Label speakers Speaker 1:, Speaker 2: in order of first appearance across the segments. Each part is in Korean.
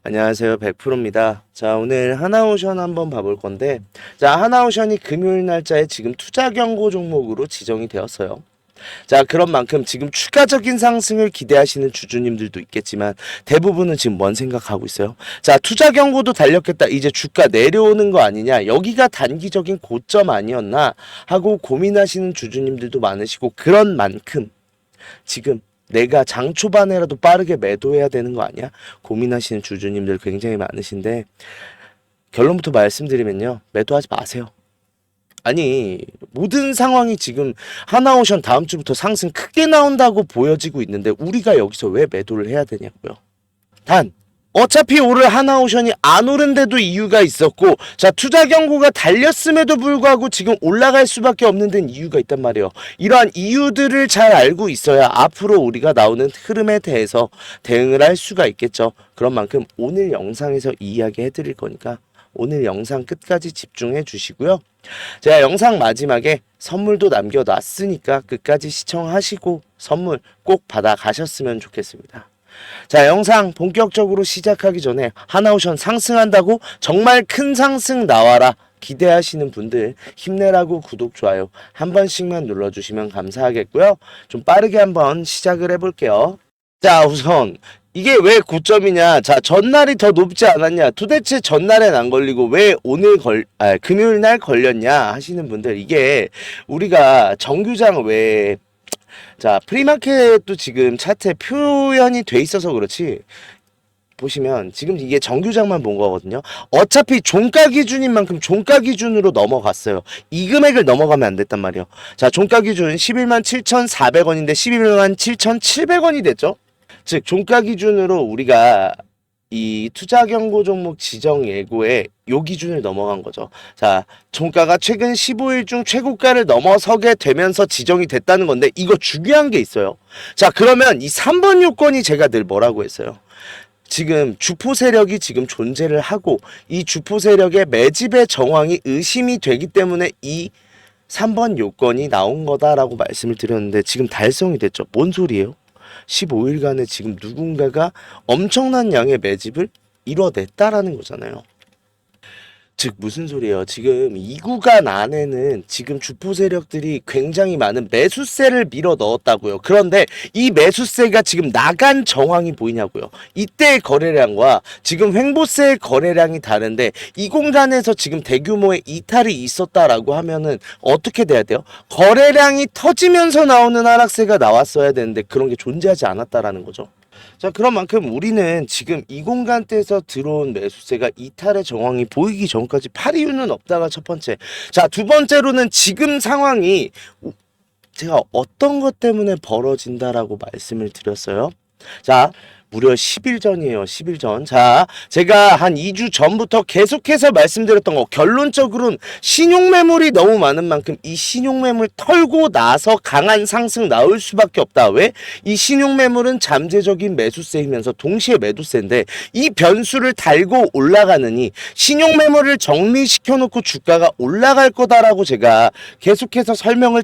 Speaker 1: 안녕하세요. 100%입니다. 자, 오늘 하나오션 한번 봐볼 건데, 자, 하나오션이 금요일 날짜에 지금 투자 경고 종목으로 지정이 되었어요. 자, 그런 만큼 지금 추가적인 상승을 기대하시는 주주님들도 있겠지만, 대부분은 지금 뭔 생각하고 있어요? 자, 투자 경고도 달렸겠다. 이제 주가 내려오는 거 아니냐? 여기가 단기적인 고점 아니었나? 하고 고민하시는 주주님들도 많으시고, 그런 만큼 지금 내가 장 초반에라도 빠르게 매도해야 되는 거 아니야? 고민하시는 주주님들 굉장히 많으신데, 결론부터 말씀드리면요, 매도하지 마세요. 아니, 모든 상황이 지금 하나오션 다음 주부터 상승 크게 나온다고 보여지고 있는데 우리가 여기서 왜 매도를 해야 되냐고요. 단 어차피 오를 하나오션이 안 오른데도 이유가 있었고, 자, 투자 경고가 달렸음에도 불구하고 지금 올라갈 수밖에 없는 데는 이유가 있단 말이에요. 이러한 이유들을 잘 알고 있어야 앞으로 우리가 나오는 흐름에 대해서 대응을 할 수가 있겠죠. 그런 만큼 오늘 영상에서 이야기 해드릴 거니까 오늘 영상 끝까지 집중해 주시고요. 제가 영상 마지막에 선물도 남겨놨으니까 끝까지 시청하시고 선물 꼭 받아 가셨으면 좋겠습니다. 자, 영상 본격적으로 시작하기 전에 하나오션 상승한다고 정말 큰 상승 나와라 기대하시는 분들 힘내라고 구독, 좋아요 한 번씩만 눌러주시면 감사하겠고요. 좀 빠르게 한번 시작을 해볼게요. 자, 우선 이게 왜 고점이냐? 자, 전날이 더 높지 않았냐? 도대체 전날엔 안 걸리고 왜 오늘 금요일 날 걸렸냐? 하시는 분들, 이게 우리가 정규장 외에, 자, 프리마켓도 지금 차트에 표현이 돼 있어서 그렇지, 보시면 지금 이게 정규장만 본 거거든요. 어차피 종가 기준인 만큼 종가 기준으로 넘어갔어요. 이 금액을 넘어가면 안 됐단 말이에요. 자, 종가 기준 11만 7,400원인데 11만 7,700원이 됐죠. 즉 종가 기준으로 우리가 이 투자 경고 종목 지정 예고에 요 기준을 넘어간 거죠. 자, 종가가 최근 15일 중 최고가를 넘어서게 되면서 지정이 됐다는 건데, 이거 중요한 게 있어요. 자, 그러면 이 3번 요건이 제가 늘 뭐라고 했어요? 지금 주포 세력이 지금 존재를 하고 이 주포 세력의 매집의 정황이 의심이 되기 때문에 이 3번 요건이 나온 거다라고 말씀을 드렸는데, 지금 달성이 됐죠. 뭔 소리예요? 15일간에 지금 누군가가 엄청난 양의 매집을 이뤄냈다라는 거잖아요. 즉 무슨 소리예요? 지금 이 구간 안에는 지금 주포 세력들이 굉장히 많은 매수세를 밀어 넣었다고요. 그런데 이 매수세가 지금 나간 정황이 보이냐고요. 이때의 거래량과 지금 횡보세의 거래량이 다른데 이 공간에서 지금 대규모의 이탈이 있었다라고 하면은 어떻게 돼야 돼요? 거래량이 터지면서 나오는 하락세가 나왔어야 되는데 그런 게 존재하지 않았다라는 거죠. 자, 그런 만큼 우리는 지금 이 공간대에서 들어온 매수세가 이탈의 정황이 보이기 전까지 팔 이유는 없다가 첫 번째. 자, 두 번째로는 지금 상황이 제가 어떤 것 때문에 벌어진다라고 말씀을 드렸어요. 자, 무려 10일 전이에요. 10일 전. 자, 제가 한 2주 전부터 계속해서 말씀드렸던 거, 결론적으로는 신용매물이 너무 많은 만큼 이 신용매물 털고 나서 강한 상승 나올 수밖에 없다. 왜? 이 신용매물은 잠재적인 매수세이면서 동시에 매도세인데 이 변수를 달고 올라가느니 신용매물을 정리시켜 놓고 주가가 올라갈 거다라고 제가 계속해서 설명을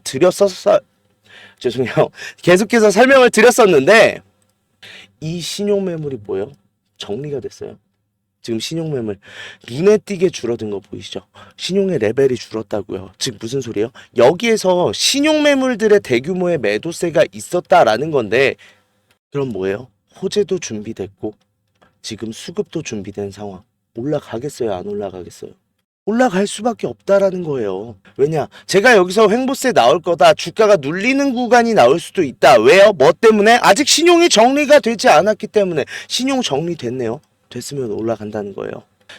Speaker 1: 죄송해요. 계속해서 설명을 드렸었는데, 이 신용매물이 뭐예요? 정리가 됐어요. 지금 신용매물 눈에 띄게 줄어든 거 보이시죠? 신용의 레벨이 줄었다고요. 즉 무슨 소리예요? 여기에서 신용매물들의 대규모의 매도세가 있었다라는 건데, 그럼 뭐예요? 호재도 준비됐고 지금 수급도 준비된 상황. 올라가겠어요? 안 올라가겠어요? 올라갈 수밖에 없다라는 거예요. 왜냐? 제가 여기서 횡보세 나올 거다, 주가가 눌리는 구간이 나올 수도 있다. 왜요? 뭐 때문에? 아직 신용이 정리가 되지 않았기 때문에. 신용 정리됐네요. 됐으면 올라간다는 거예요.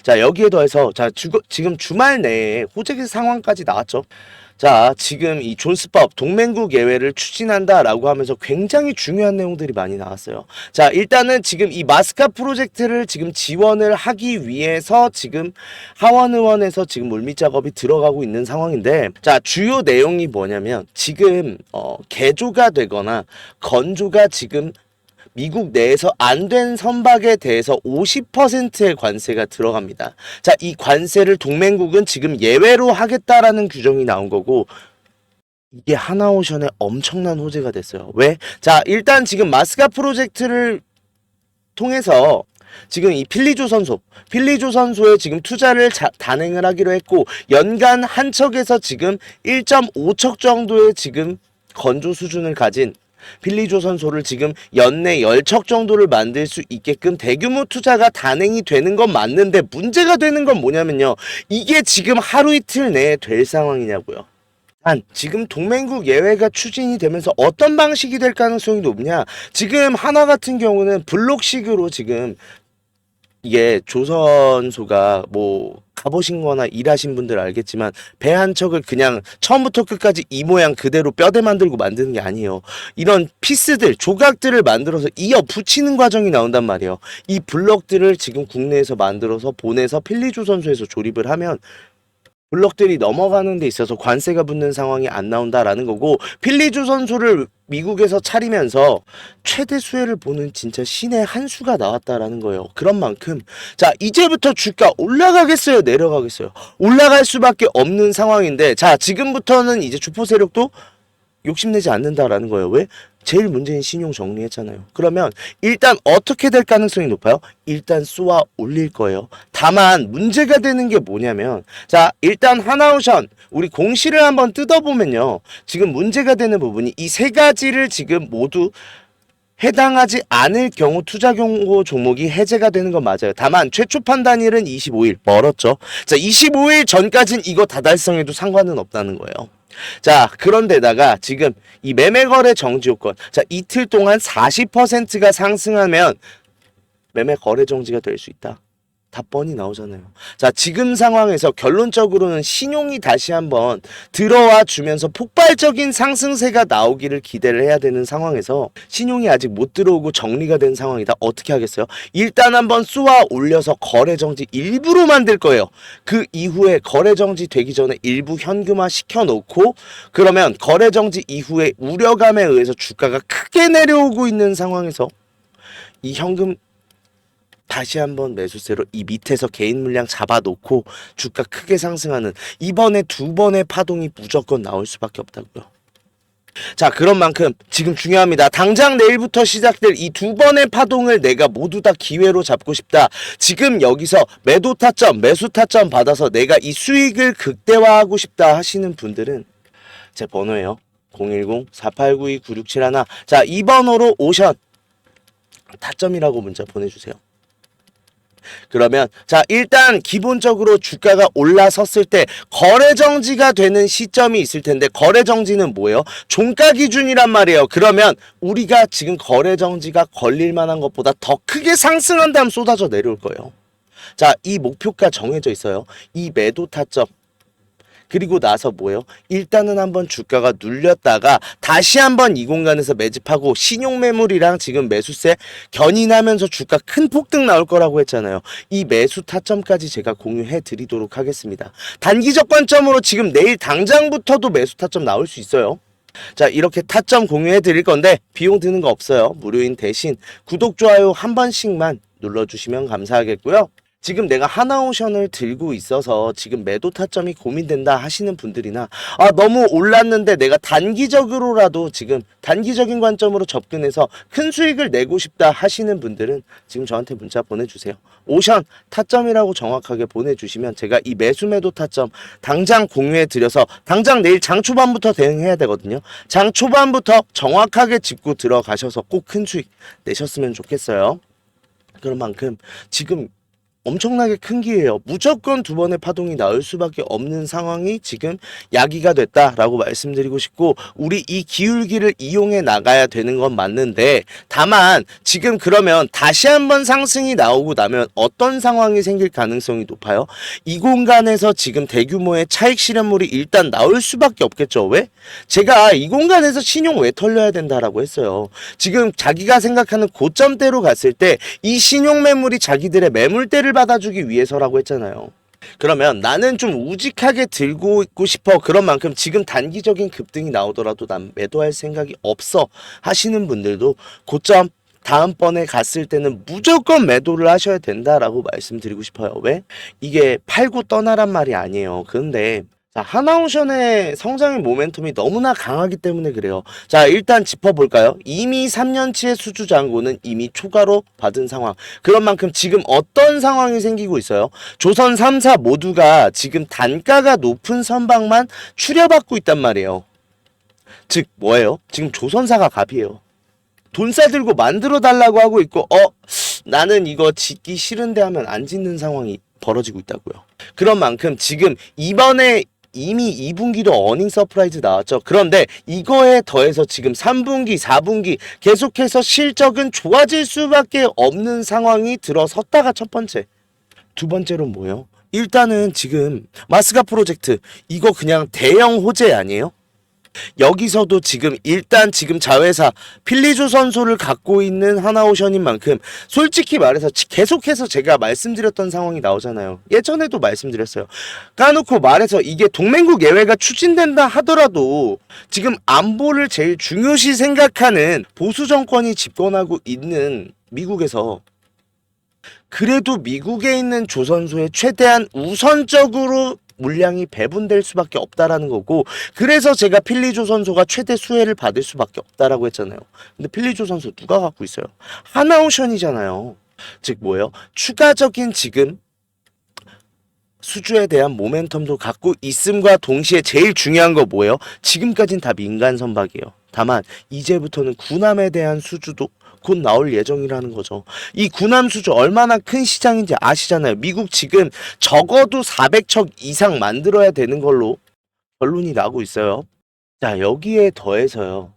Speaker 1: 자, 여기에 더해서 자, 지금 주말 내에 호재 상황까지 나왔죠. 자, 지금 이 존스법 동맹국 예외를 추진한다라고 하면서 굉장히 중요한 내용들이 많이 나왔어요. 자, 일단은 지금 이 마스카 프로젝트를 지금 지원을 하기 위해서 지금 하원 의원에서 지금 물밑 작업이 들어가고 있는 상황인데, 자, 주요 내용이 뭐냐면 지금 개조가 되거나 건조가 지금 미국 내에서 안 된 선박에 대해서 50%의 관세가 들어갑니다. 자, 이 관세를 동맹국은 지금 예외로 하겠다라는 규정이 나온 거고, 이게 하나오션의 엄청난 호재가 됐어요. 왜? 자, 일단 지금 마스카 프로젝트를 통해서 지금 이 필리조 선수에 지금 투자를 단행을 하기로 했고, 연간 한 척에서 지금 1.5척 정도의 지금 건조 수준을 가진 필리조 선수를 지금 연내 10척 정도를 만들 수 있게끔 대규모 투자가 단행이 되는 건 맞는데, 문제가 되는 건 뭐냐면요, 이게 지금 하루 이틀 내에 될 상황이냐고요. 지금 동맹국 예외가 추진이 되면서 어떤 방식이 될 가능성이 높냐, 지금 하나 같은 경우는 블록식으로 지금 이게 조선소가 뭐 가보신 거나 일하신 분들 알겠지만, 배 한 척을 그냥 처음부터 끝까지 이 모양 그대로 뼈대 만들고 만드는 게 아니에요. 이런 피스들, 조각들을 만들어서 이어 붙이는 과정이 나온단 말이에요. 이 블럭들을 지금 국내에서 만들어서 보내서 필리조선소에서 조립을 하면 블럭들이 넘어가는 데 있어서 관세가 붙는 상황이 안 나온다라는 거고, 필리조선소를 미국에서 차리면서 최대 수혜를 보는 진짜 신의 한 수가 나왔다라는 거예요. 그런 만큼 자, 이제부터 주가 올라가겠어요, 내려가겠어요? 올라갈 수밖에 없는 상황인데, 자, 지금부터는 이제 주포 세력도 욕심내지 않는다라는 거예요. 왜? 제일 문제인 신용 정리했잖아요. 그러면 일단 어떻게 될 가능성이 높아요? 일단 쏘아 올릴 거예요. 다만 문제가 되는 게 뭐냐면, 자, 일단 하나오션 우리 공시를 한번 뜯어보면요, 지금 문제가 되는 부분이 이 세 가지를 지금 모두 해당하지 않을 경우 투자 경고 종목이 해제가 되는 건 맞아요. 다만 최초 판단일은 25일 멀었죠. 자, 25일 전까지는 이거 다 달성해도 상관은 없다는 거예요. 자, 그런데다가 지금 이 매매거래 정지 요건, 자, 이틀 동안 40%가 상승하면 매매 거래 정지가 될 수 있다. 다 뻔히 나오잖아요. 자, 지금 상황에서 결론적으로는 신용이 다시 한번 들어와 주면서 폭발적인 상승세가 나오기를 기대를 해야 되는 상황에서, 신용이 아직 못 들어오고 정리가 된 상황이다. 어떻게 하겠어요? 일단 한번 쏘아 올려서 거래 정지 일부로 만들 거예요. 그 이후에 거래 정지 되기 전에 일부 현금화 시켜놓고, 그러면 거래 정지 이후에 우려감에 의해서 주가가 크게 내려오고 있는 상황에서 이 현금 다시 한번 매수세로 이 밑에서 개인 물량 잡아놓고 주가 크게 상승하는, 이번에 두 번의 파동이 무조건 나올 수밖에 없다고요. 자, 그런 만큼 지금 중요합니다. 당장 내일부터 시작될 이 두 번의 파동을 내가 모두 다 기회로 잡고 싶다. 지금 여기서 매도 타점, 매수 타점 받아서 내가 이 수익을 극대화하고 싶다 하시는 분들은 제 번호예요. 010-4892-9671. 자, 이 번호로 오션 타점이라고 문자 보내주세요. 그러면 자, 일단 기본적으로 주가가 올라섰을 때 거래 정지가 되는 시점이 있을 텐데, 거래 정지는 뭐예요? 종가 기준이란 말이에요. 그러면 우리가 지금 거래 정지가 걸릴 만한 것보다 더 크게 상승한 다음 쏟아져 내려올 거예요. 자, 이 목표가 정해져 있어요. 이 매도 타점, 그리고 나서 뭐예요? 일단은 한번 주가가 눌렸다가 다시 한번 이 공간에서 매집하고 신용 매물이랑 지금 매수세 견인하면서 주가 큰 폭등 나올 거라고 했잖아요. 이 매수 타점까지 제가 공유해 드리도록 하겠습니다. 단기적 관점으로 지금 내일 당장부터도 매수 타점 나올 수 있어요. 자, 이렇게 타점 공유해 드릴 건데 비용 드는 거 없어요. 무료인 대신 구독, 좋아요 한 번씩만 눌러주시면 감사하겠고요. 지금 내가 하나오션을 들고 있어서 지금 매도 타점이 고민된다 하시는 분들이나, 아, 너무 올랐는데 내가 단기적으로라도 지금 단기적인 관점으로 접근해서 큰 수익을 내고 싶다 하시는 분들은 지금 저한테 문자 보내주세요. 오션 타점이라고 정확하게 보내주시면 제가 이 매수 매도 타점 당장 공유해 드려서, 당장 내일 장 초반부터 대응해야 되거든요. 장 초반부터 정확하게 짚고 들어가셔서 꼭 큰 수익 내셨으면 좋겠어요. 그런 만큼 지금 엄청나게 큰 기회예요. 무조건 두 번의 파동이 나올 수밖에 없는 상황이 지금 야기가 됐다라고 말씀드리고 싶고, 우리 이 기울기를 이용해 나가야 되는 건 맞는데, 다만 지금 그러면 다시 한번 상승이 나오고 나면 어떤 상황이 생길 가능성이 높아요? 이 공간에서 지금 대규모의 차익 실현물이 일단 나올 수밖에 없겠죠. 왜? 제가 이 공간에서 신용 왜 털려야 된다라고 했어요. 지금 자기가 생각하는 고점대로 갔을 때 이 신용 매물이 자기들의 매물대를 받아주기 위해서라고 했잖아요. 그러면 나는 좀 우직하게 들고 있고 싶어, 그런 만큼 지금 단기적인 급등이 나오더라도 난 매도할 생각이 없어 하시는 분들도 고점 다음번에 갔을 때는 무조건 매도를 하셔야 된다라고 말씀드리고 싶어요. 왜? 이게 팔고 떠나란 말이 아니에요. 그런데 자, 하나오션의 성장의 모멘텀이 너무나 강하기 때문에 그래요. 자, 일단 짚어볼까요? 이미 3년치의 수주 잔고는 이미 초과로 받은 상황. 그런 만큼 지금 어떤 상황이 생기고 있어요? 조선 3사 모두가 지금 단가가 높은 선박만 추려받고 있단 말이에요. 즉, 뭐예요? 지금 조선사가 갑이에요. 돈 싸들고 만들어 달라고 하고 있고, 나는 이거 짓기 싫은데 하면 안 짓는 상황이 벌어지고 있다고요. 그런 만큼 지금 이번에 이미 2분기도 어닝 서프라이즈 나왔죠. 그런데 이거에 더해서 지금 3분기, 4분기 계속해서 실적은 좋아질 수밖에 없는 상황이 들어섰다가 첫 번째. 두 번째로 뭐예요? 일단은 지금 마스가 프로젝트 이거 그냥 대형 호재 아니에요? 여기서도 지금 일단 지금 자회사 필리조선소를 갖고 있는 하나오션인 만큼 솔직히 말해서 계속해서 제가 말씀드렸던 상황이 나오잖아요. 예전에도 말씀드렸어요. 까놓고 말해서 이게 동맹국 예외가 추진된다 하더라도 지금 안보를 제일 중요시 생각하는 보수 정권이 집권하고 있는 미국에서 그래도 미국에 있는 조선소에 최대한 우선적으로 물량이 배분될 수밖에 없다라는 거고, 그래서 제가 필리조선소가 최대 수혜를 받을 수밖에 없다라고 했잖아요. 근데 필리조선소 누가 갖고 있어요? 하나오션이잖아요. 즉 뭐예요? 추가적인 지금 수주에 대한 모멘텀도 갖고 있음과 동시에 제일 중요한 거 뭐예요? 지금까진 다 민간 선박이에요. 다만 이제부터는 군함에 대한 수주도 곧 나올 예정이라는 거죠. 이 군함 수주 얼마나 큰 시장인지 아시잖아요. 미국 지금 적어도 400척 이상 만들어야 되는 걸로 결론이 나고 있어요. 자, 여기에 더해서요.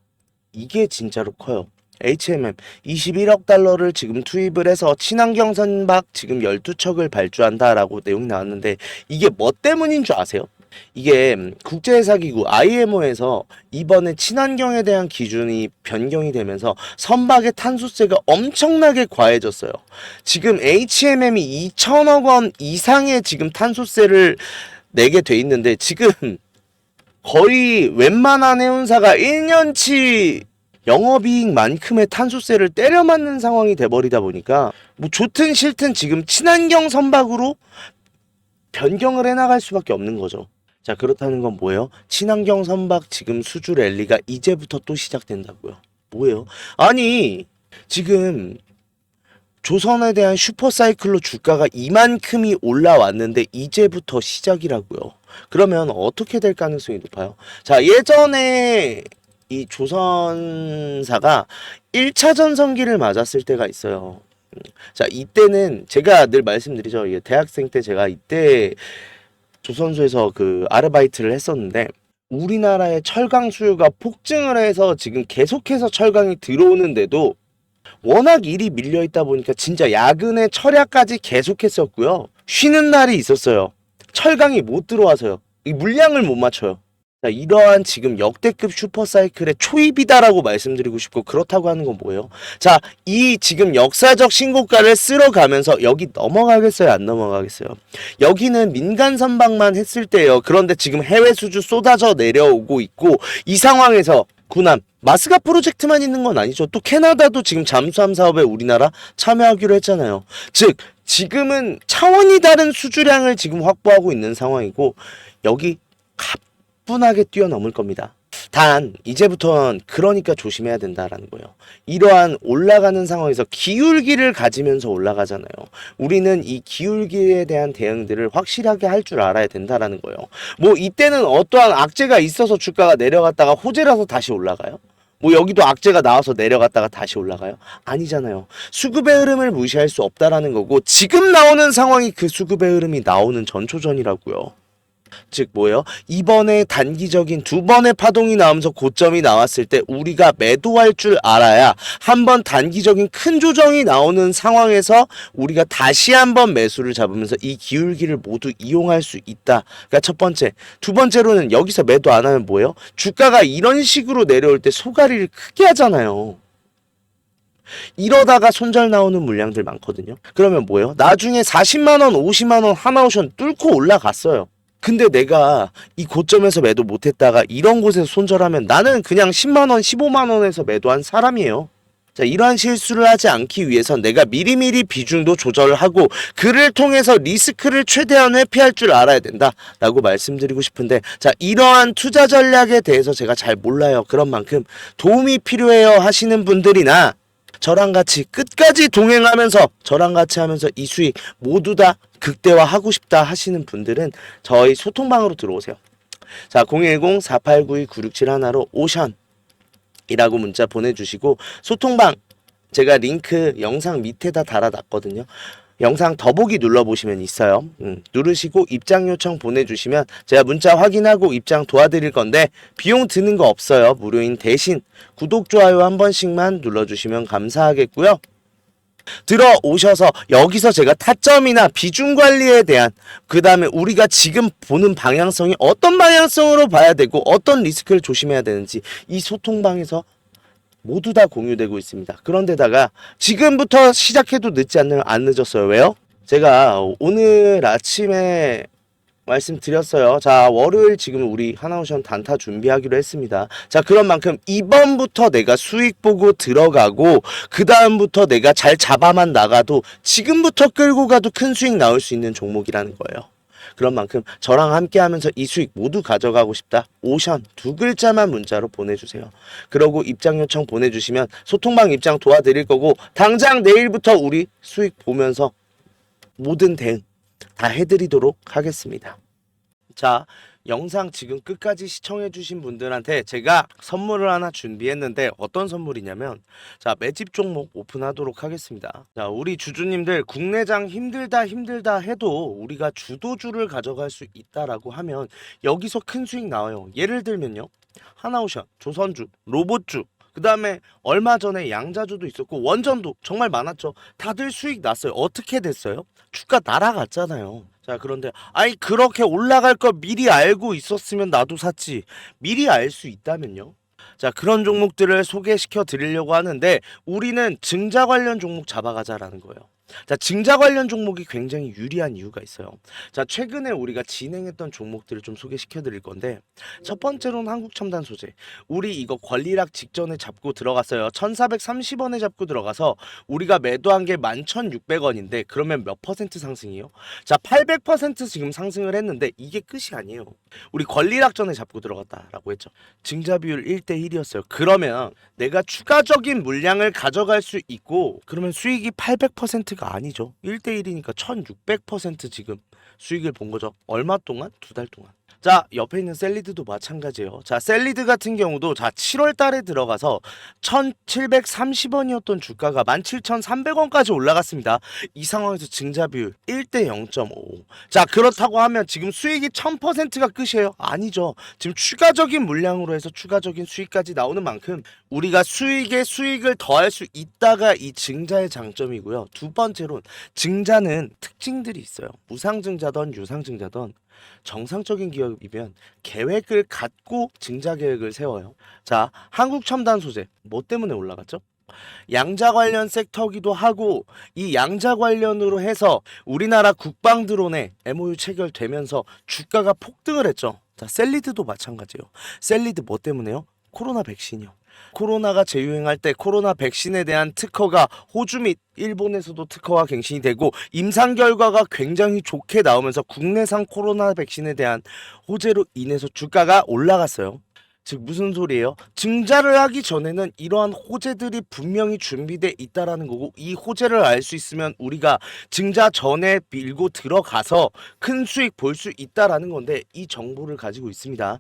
Speaker 1: 이게 진짜로 커요. HMM 21억 달러를 지금 투입을 해서 친환경 선박 지금 12척을 발주한다라고 내용이 나왔는데 이게 뭐 때문인 줄 아세요? 이게 국제회사기구 IMO에서 이번에 친환경에 대한 기준이 변경이 되면서 선박의 탄소세가 엄청나게 과해졌어요. 지금 HMM이 2천억 원 이상의 지금 탄소세를 내게 돼 있는데 지금 거의 웬만한 해운사가 1년치 영업이익만큼의 탄소세를 때려 맞는 상황이 돼버리다 보니까 뭐 좋든 싫든 지금 친환경 선박으로 변경을 해나갈 수밖에 없는 거죠. 자, 그렇다는 건 뭐예요? 친환경 선박 지금 수주 랠리가 이제부터 또 시작된다고요. 뭐예요? 아니 지금 조선에 대한 슈퍼사이클로 주가가 이만큼이 올라왔는데 이제부터 시작이라고요. 그러면 어떻게 될 가능성이 높아요? 자, 예전에 이 조선사가 1차 전성기를 맞았을 때가 있어요. 자, 이때는 제가 늘 말씀드리죠. 대학생 때 제가 이때 조선소에서 그 아르바이트를 했었는데 우리나라의 철강 수요가 폭증을 해서 지금 계속해서 철강이 들어오는데도 워낙 일이 밀려 있다 보니까 진짜 야근에 철야까지 계속했었고요. 쉬는 날이 있었어요. 철강이 못 들어와서요. 이 물량을 못 맞춰요. 자, 이러한 지금 역대급 슈퍼사이클의 초입이다라고 말씀드리고 싶고, 그렇다고 하는 건 뭐예요? 자, 이 지금 역사적 신고가를 쓸어가면서 여기 넘어가겠어요? 안 넘어가겠어요? 여기는 민간 선박만 했을 때예요. 그런데 지금 해외 수주 쏟아져 내려오고 있고, 이 상황에서 군함 마스가 프로젝트만 있는 건 아니죠. 또 캐나다도 지금 잠수함 사업에 우리나라 참여하기로 했잖아요. 즉 지금은 차원이 다른 수주량을 지금 확보하고 있는 상황이고 여기 가뿐하게 뛰어넘을 겁니다. 단 이제부터는 그러니까 조심해야 된다라는 거예요. 이러한 올라가는 상황에서 기울기를 가지면서 올라가잖아요. 우리는 이 기울기에 대한 대응들을 확실하게 할 줄 알아야 된다라는 거예요. 뭐 이때는 어떠한 악재가 있어서 주가가 내려갔다가 호재라서 다시 올라가요? 뭐 여기도 악재가 나와서 내려갔다가 다시 올라가요? 아니잖아요. 수급의 흐름을 무시할 수 없다라는 거고 지금 나오는 상황이 그 수급의 흐름이 나오는 전초전이라고요. 즉 뭐예요? 이번에 단기적인 두 번의 파동이 나오면서 고점이 나왔을 때 우리가 매도할 줄 알아야 한번 단기적인 큰 조정이 나오는 상황에서 우리가 다시 한번 매수를 잡으면서 이 기울기를 모두 이용할 수 있다. 그러니까 첫 번째. 두 번째로는 여기서 매도 안 하면 뭐예요? 주가가 이런 식으로 내려올 때 소가리를 크게 하잖아요. 이러다가 손절 나오는 물량들 많거든요. 그러면 뭐예요? 나중에 40만원, 50만원 하나오션 뚫고 올라갔어요. 근데 내가 이 고점에서 매도 못했다가 이런 곳에서 손절하면 나는 그냥 10만원, 15만원에서 매도한 사람이에요. 자, 이러한 실수를 하지 않기 위해서 내가 미리미리 비중도 조절을 하고 그를 통해서 리스크를 최대한 회피할 줄 알아야 된다라고 말씀드리고 싶은데, 자, 이러한 투자 전략에 대해서 제가 잘 몰라요. 그런 만큼 도움이 필요해요 하시는 분들이나 저랑 같이 끝까지 동행하면서 저랑 같이 하면서 이 수익 모두 다 극대화하고 싶다 하시는 분들은 저희 소통방으로 들어오세요. 자, 010-4892-9671로 오션이라고 문자 보내주시고, 소통방 제가 링크 영상 밑에다 달아놨거든요. 영상 더보기 눌러보시면 있어요. 누르시고 입장 요청 보내주시면 제가 문자 확인하고 입장 도와드릴 건데 비용 드는 거 없어요. 무료인 대신 구독, 좋아요 한 번씩만 눌러주시면 감사하겠고요. 들어오셔서 여기서 제가 타점이나 비중 관리에 대한, 그 다음에 우리가 지금 보는 방향성이 어떤 방향성으로 봐야 되고 어떤 리스크를 조심해야 되는지 이 소통방에서 모두 다 공유되고 있습니다. 그런데다가 지금부터 시작해도 안 늦었어요. 왜요? 제가 오늘 아침에 말씀드렸어요. 자, 월요일 지금 우리 하나오션 단타 준비하기로 했습니다. 자, 그런 만큼 이번부터 내가 수익 보고 들어가고 그 다음부터 내가 잘 잡아만 나가도 지금부터 끌고 가도 큰 수익 나올 수 있는 종목이라는 거예요. 그런 만큼 저랑 함께 하면서 이 수익 모두 가져가고 싶다. 오션 두 글자만 문자로 보내주세요. 그러고 입장 요청 보내주시면 소통방 입장 도와드릴 거고, 당장 내일부터 우리 수익 보면서 모든 대응 다 해드리도록 하겠습니다. 자, 영상 지금 끝까지 시청해주신 분들한테 제가 선물을 하나 준비했는데 어떤 선물이냐면, 자, 매집 종목 오픈하도록 하겠습니다. 자, 우리 주주님들 국내장 힘들다 해도 우리가 주도주를 가져갈 수 있다라고 하면 여기서 큰 수익 나와요. 예를 들면요, 하나오션, 조선주, 로봇주, 그 다음에 얼마 전에 양자주도 있었고 원전도 정말 많았죠. 다들 수익 났어요. 어떻게 됐어요? 주가 날아갔잖아요. 자, 그런데 아니 그렇게 올라갈 거 미리 알고 있었으면 나도 샀지. 미리 알 수 있다면요? 자, 그런 종목들을 소개시켜 드리려고 하는데 우리는 증자 관련 종목 잡아가자라는 거예요. 자, 증자 관련 종목이 굉장히 유리한 이유가 있어요. 자, 최근에 우리가 진행했던 종목들을 좀 소개시켜 드릴 건데, 첫 번째로는 한국첨단 소재. 우리 이거 권리락 직전에 잡고 들어갔어요. 1430원에 잡고 들어가서 우리가 매도한 게 11,600원인데 그러면 몇 퍼센트 상승이요? 자, 800% 지금 상승을 했는데 이게 끝이 아니에요. 우리 권리락 전에 잡고 들어갔다라고 했죠. 증자 비율 1대1이었어요. 그러면 내가 추가적인 물량을 가져갈 수 있고, 그러면 수익이 800%가 아니죠. 1대1이니까 1600% 지금 수익을 본 거죠. 얼마 동안? 2달 동안. 자, 옆에 있는 셀리드도 마찬가지예요. 자, 셀리드 같은 경우도 자 7월 달에 들어가서 1730원이었던 주가가 17,300원까지 올라갔습니다. 이 상황에서 증자 비율 1대 0.5. 자, 그렇다고 하면 지금 수익이 1000%가 끝이에요? 아니죠. 지금 추가적인 물량으로 해서 추가적인 수익까지 나오는 만큼 우리가 수익에 수익을 더할 수 있다가 이 증자의 장점이고요. 두 번째로는 증자는 특징들이 있어요. 무상증자든 유상증자든 정상적인 기업이면 계획을 갖고 증자 계획을 세워요. 자, 한국첨단소재 뭐 때문에 올라갔죠? 양자 관련 섹터기도 하고, 이 양자 관련으로 해서 우리나라 국방 드론에 MOU 체결되면서 주가가 폭등을 했죠. 자, 셀리드도 마찬가지예요. 셀리드 뭐 때문에요? 코로나 백신이요. 코로나가 재유행할 때 코로나 백신에 대한 특허가 호주 및 일본에서도 특허가 갱신이 되고 임상 결과가 굉장히 좋게 나오면서 국내산 코로나 백신에 대한 호재로 인해서 주가가 올라갔어요. 즉 무슨 소리예요? 증자를 하기 전에는 이러한 호재들이 분명히 준비돼 있다라는 거고, 이 호재를 알 수 있으면 우리가 증자 전에 밀고 들어가서 큰 수익 볼 수 있다라는 건데, 이 정보를 가지고 있습니다.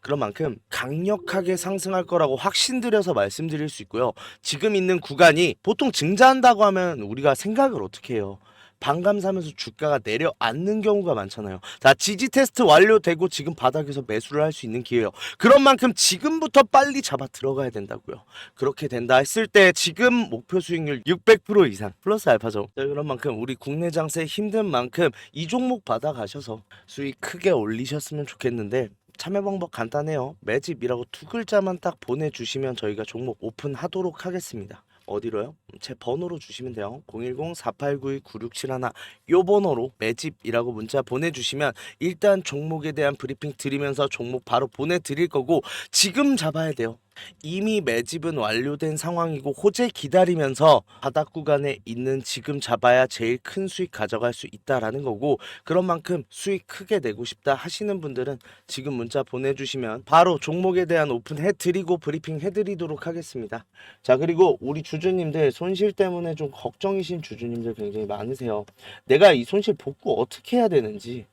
Speaker 1: 그런 만큼 강력하게 상승할 거라고 확신드려서 말씀드릴 수 있고요. 지금 있는 구간이 보통 증자한다고 하면 우리가 생각을 어떻게 해요? 반감 사면서 주가가 내려앉는 경우가 많잖아요. 자, 지지 테스트 완료되고 지금 바닥에서 매수를 할 수 있는 기회예요. 그런 만큼 지금부터 빨리 잡아 들어가야 된다고요. 그렇게 된다 했을 때 지금 목표 수익률 600% 이상 플러스 알파죠. 자, 그런 만큼 우리 국내 장세 힘든 만큼 이 종목 받아가셔서 수익 크게 올리셨으면 좋겠는데, 참여 방법 간단해요. 매집이라고 두 글자만 딱 보내주시면 저희가 종목 오픈하도록 하겠습니다. 어디로요? 제 번호로 주시면 돼요. 010-4892-9671 요 번호로 매집이라고 문자 보내주시면 일단 종목에 대한 브리핑 드리면서 종목 바로 보내드릴 거고, 지금 잡아야 돼요. 이미 매집은 완료된 상황이고 호재 기다리면서 바닥 구간에 있는 지금 잡아야 제일 큰 수익 가져갈 수 있다라는 거고, 그런 만큼 수익 크게 내고 싶다 하시는 분들은 지금 문자 보내주시면 바로 종목에 대한 오픈해 드리고 브리핑 해드리도록 하겠습니다. 자, 그리고 우리 주주님들 손실 때문에 좀 걱정이신 주주님들 굉장히 많으세요. 내가 이 손실 복구 어떻게 해야 되는지,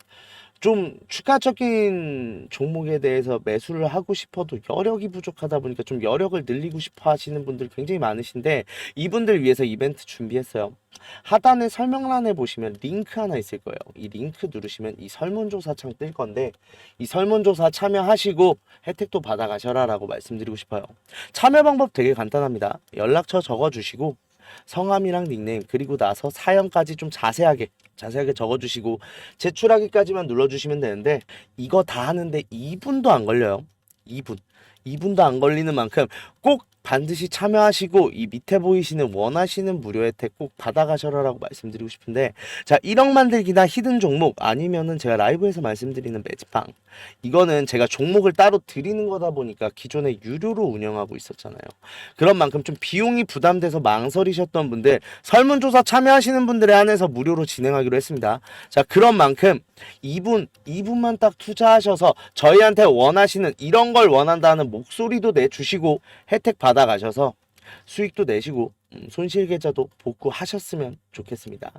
Speaker 1: 좀 추가적인 종목에 대해서 매수를 하고 싶어도 여력이 부족하다 보니까 좀 여력을 늘리고 싶어 하시는 분들 굉장히 많으신데, 이분들 위해서 이벤트 준비했어요. 하단에 설명란에 보시면 링크 하나 있을 거예요. 이 링크 누르시면 이 설문조사 창 뜰 건데, 이 설문조사 참여하시고 혜택도 받아가셔라 라고 말씀드리고 싶어요. 참여 방법 되게 간단합니다. 연락처 적어주시고 성함이랑 닉네임, 그리고 나서 사연까지 좀 자세하게 적어주시고 제출하기까지만 눌러주시면 되는데, 이거 다 하는데 2분도 안 걸려요. 2분도 안 걸리는 만큼 꼭 반드시 참여하시고 이 밑에 보이시는 원하시는 무료 혜택 꼭 받아가셔라라고 말씀드리고 싶은데, 자, 1억 만들기나 히든 종목 아니면은 제가 라이브에서 말씀드리는 매집방, 이거는 제가 종목을 따로 드리는 거다 보니까 기존에 유료로 운영하고 있었잖아요. 그런 만큼 좀 비용이 부담돼서 망설이셨던 분들, 설문조사 참여하시는 분들에 한해서 무료로 진행하기로 했습니다. 자, 그런 만큼 2분만 딱 투자하셔서 저희한테 원하시는 이런 걸 원한다는 목소리도 내주시고 혜택 받아가셔서 수익도 내시고 손실 계좌도 복구하셨으면 좋겠습니다.